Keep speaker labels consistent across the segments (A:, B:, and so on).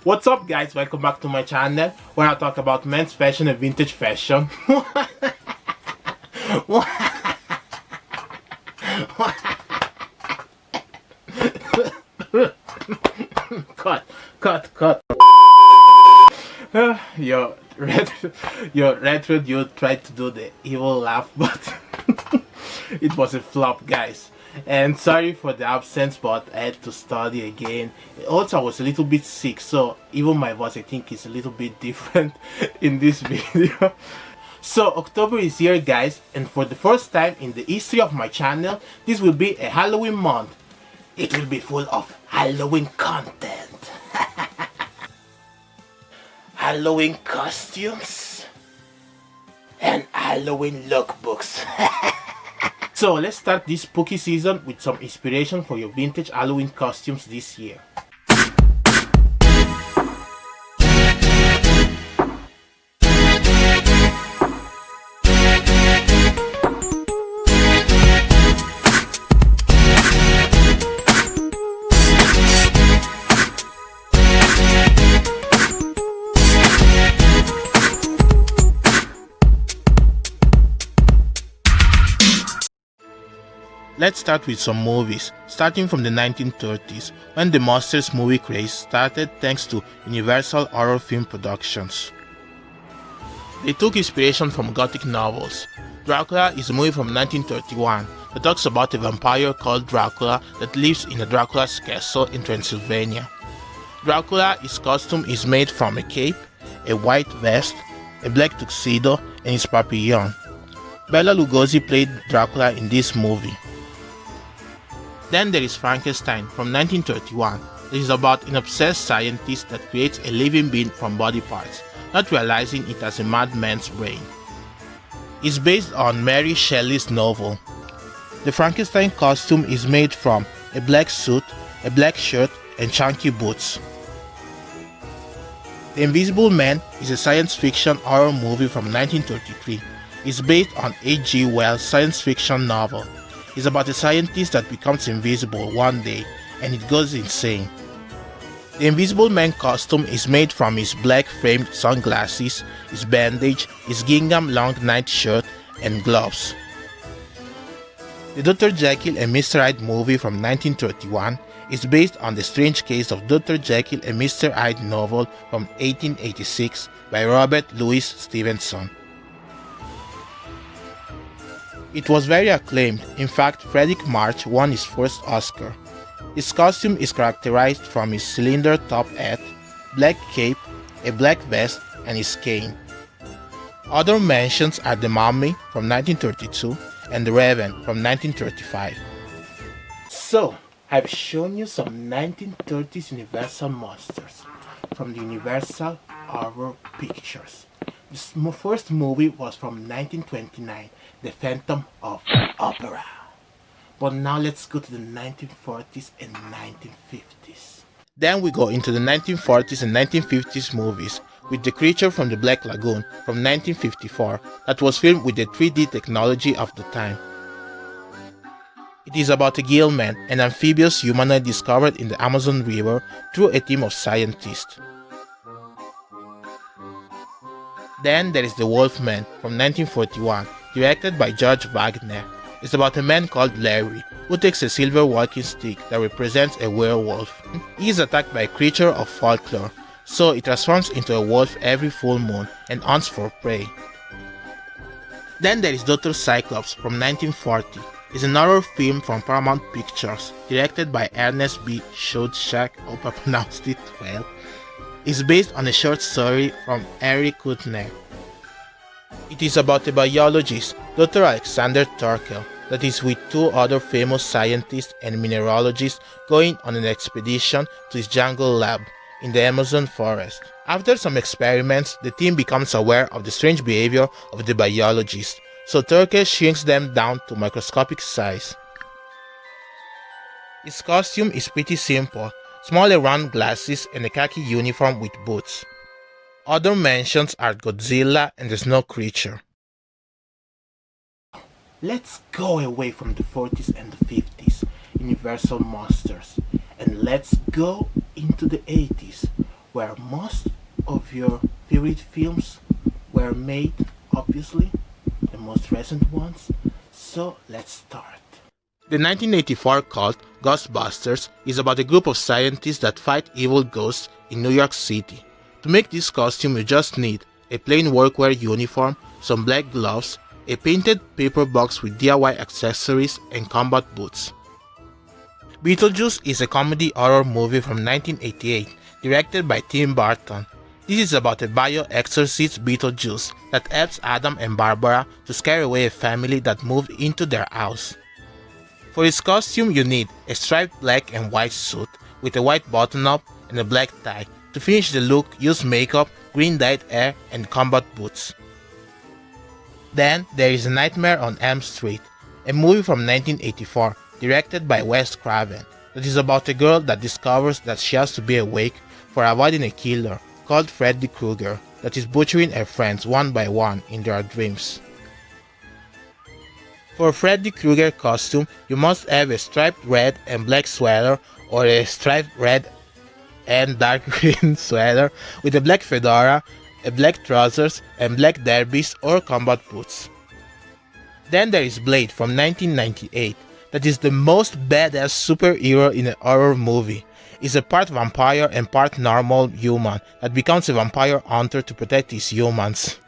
A: What's up guys, welcome back to my channel where I talk about men's fashion and vintage fashion. Cut. Your retro you tried to do the evil laugh, but it was a flop, guys. And sorry for the absence, but I had to study again. Also, I was a little bit sick, so even my voice I think is a little bit different in this video. So October is here, guys, and for the first time in the history of my channel, this will be a Halloween month. It will be full of Halloween content. Halloween costumes and Halloween lookbooks. So let's start this spooky season with some inspiration for your vintage Halloween costumes this year. Let's start with some movies, starting from the 1930s, when the Monsters movie craze started thanks to Universal horror film productions. They took inspiration from Gothic novels. Dracula is a movie from 1931 that talks about a vampire called Dracula that lives in a Dracula's castle in Transylvania. Dracula's costume is made from a cape, a white vest, a black tuxedo, and his papillon. Bela Lugosi played Dracula in this movie. Then there is Frankenstein from 1931. This is about an obsessed scientist that creates a living being from body parts, not realizing it has a madman's brain. It's based on Mary Shelley's novel. The Frankenstein costume is made from a black suit, a black shirt, and chunky boots. The Invisible Man is a science fiction horror movie from 1933. It's based on H.G. Wells' science fiction novel. It's about a scientist that becomes invisible one day and it goes insane. The Invisible Man costume is made from his black framed sunglasses, his bandage, his gingham long night shirt, and gloves. The Dr. Jekyll and Mr. Hyde movie from 1931 is based on the strange case of Dr. Jekyll and Mr. Hyde novel from 1886 by Robert Louis Stevenson. It was very acclaimed. In fact, Fredric March won his first Oscar. His costume is characterized from his cylinder top hat, black cape, a black vest, and his cane. Other mentions are The Mummy from 1932 and The Raven from 1935. So, I've shown you some 1930s Universal monsters from the Universal Horror Pictures. The first movie was from 1929, The Phantom of the Opera. But now let's go to the 1940s and 1950s. Then we go into the 1940s and 1950s movies with The Creature from the Black Lagoon from 1954 that was filmed with the 3D technology of the time. It is about a gill man, an amphibious humanoid discovered in the Amazon River through a team of scientists. Then there is The Wolfman from 1941, directed by George Wagner. It's about a man called Larry, who takes a silver walking stick that represents a werewolf. He is attacked by a creature of folklore, so he transforms into a wolf every full moon and hunts for prey. Then there is Dr. Cyclops from 1940. It's an horror film from Paramount Pictures, directed by Ernest B. Schoedsack, hope I pronounced it well. It's based on a short story from Henry Kuttner. It is about a biologist, Dr. Alexander Turkel, that is with two other famous scientists and mineralogists going on an expedition to his jungle lab in the Amazon forest. After some experiments, the team becomes aware of the strange behavior of the biologist, so Turkel shrinks them down to microscopic size. His costume is pretty simple. Small round glasses and a khaki uniform with boots. Other mentions are Godzilla and the Snow Creature. Let's go away from the 40s and the 50s, Universal monsters, and let's go into the 80s, where most of your favorite films were made, obviously, the most recent ones. So let's start. The 1984 cult Ghostbusters is about a group of scientists that fight evil ghosts in New York City. To make this costume you just need a plain workwear uniform, some black gloves, a painted paper box with DIY accessories, and combat boots. Beetlejuice is a comedy horror movie from 1988 directed by Tim Burton. This is about a bio-exorcist Beetlejuice that helps Adam and Barbara to scare away a family that moved into their house. For his costume you need a striped black and white suit with a white button-up and a black tie. To finish the look, use makeup, green dyed hair, and combat boots. Then there is A Nightmare on Elm Street, a movie from 1984 directed by Wes Craven that is about a girl that discovers that she has to be awake for avoiding a killer called Freddy Krueger that is butchering her friends one by one in their dreams. For a Freddy Krueger costume, you must have a striped red and black sweater or a striped red and dark green sweater with a black fedora, a black trousers, and black derbies or combat boots. Then there is Blade from 1998 that is the most badass superhero in a horror movie. He's a part vampire and part normal human that becomes a vampire hunter to protect his humans.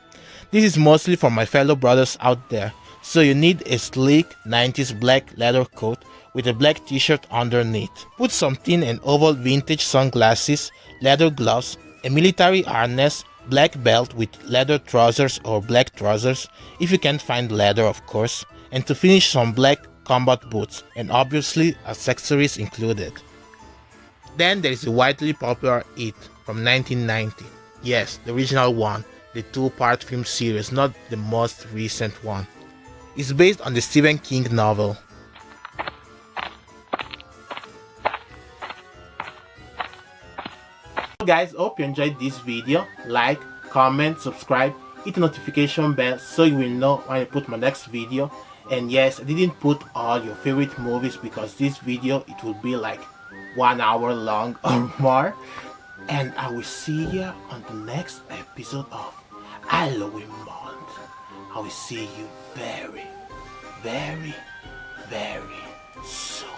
A: This is mostly for my fellow brothers out there. So you need a sleek 90s black leather coat with a black t-shirt underneath. Put some thin and oval vintage sunglasses, leather gloves, a military harness, black belt with leather trousers or black trousers, if you can't find leather of course, and to finish some black combat boots, and obviously accessories included. Then there is the widely popular It from 1990. Yes, the original one, the two-part film series, not the most recent one. It's based on the Stephen King novel. So guys, hope you enjoyed this video. Like, comment, subscribe, hit the notification bell so you will know when I put my next video. And yes, I didn't put all your favorite movies because this video it will be like 1 hour long or more. And I will see you on the next episode of Halloween month. I will see you very, very, very soon.